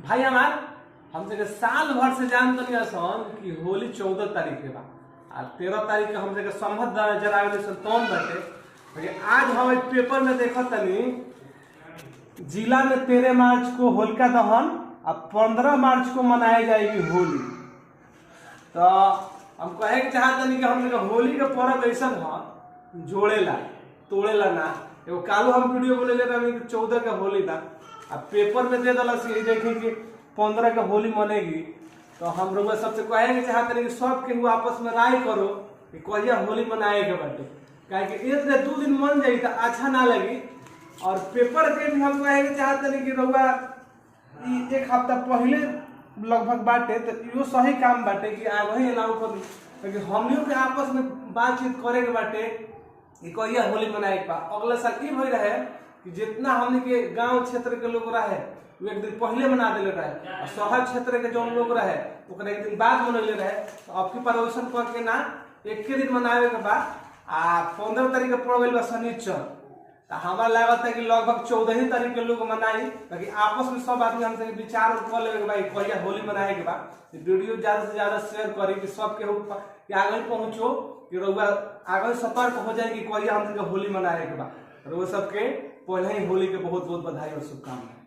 भाई हमार हमसे साल भर से जान तनी सन कि होली 14 तारीख के बा आ 13 तारीख के हमसे संभत जरावे सन तौन बाटे। लेकिन आज हम पेपर में देखा तनी जिला में 13 मार्च को होलिका दहन और 15 मार्च को मनाई जाएगी होली। तो हम कहे के चाहतनी कि हमसे होली के पर्व ऐसा है जोड़ेला तोड़ेला ना। एगो कालू हम वीडियो बोले 14 के होली था अब पेपर में दे दल देखी कि 15 के होली मनेगी। तो हम लोग सबसे कहे चाहते हैं कि सब के आपस में राय करो कि कहिया होली मनाए के बाटे, कि एक से 2 दिन मन जाई तो अच्छा ना लगी। और पेपर के भी हम कहे चाहते हैं कि रउआ एक हफ्ता पहले लगभग बाटे तो यो सही काम बाटे कि आगे ही अलाउ कर क्योंकि हम लोग के आपस में बातचीत करे के बाटे कि कहिया होली मनाए के बा। अगले साल की भई रहे कि जितना हमने के गांव क्षेत्र के लोग रहे वो एक दिन पहले मना दिले रहे और शहर क्षेत्र के जो लोग रहे ओकरा एक दिन बाद मनैले रहे। तो अब की परवेशन करके ना एक दिन मनावे के बाद 15 तारीख के पड़ गई शनिचर। तो हमारा लागत है कि लगभग 14 तारीख के लोग मनाई ताकि आपस में सब आदमी हमसे विचार कर ले भाई कहिया होली मनाए के बाद वीडियो ज्यादा से ज्यादा शेयर करी कि सबके आगे पहुंचो कि रउआ आगे सतर्क हो जाए कि कहिया हमसे होली मनाए के बाद। रउआ सबके पहले ही होली के बहुत बहुत बधाई और शुभकामनाएं।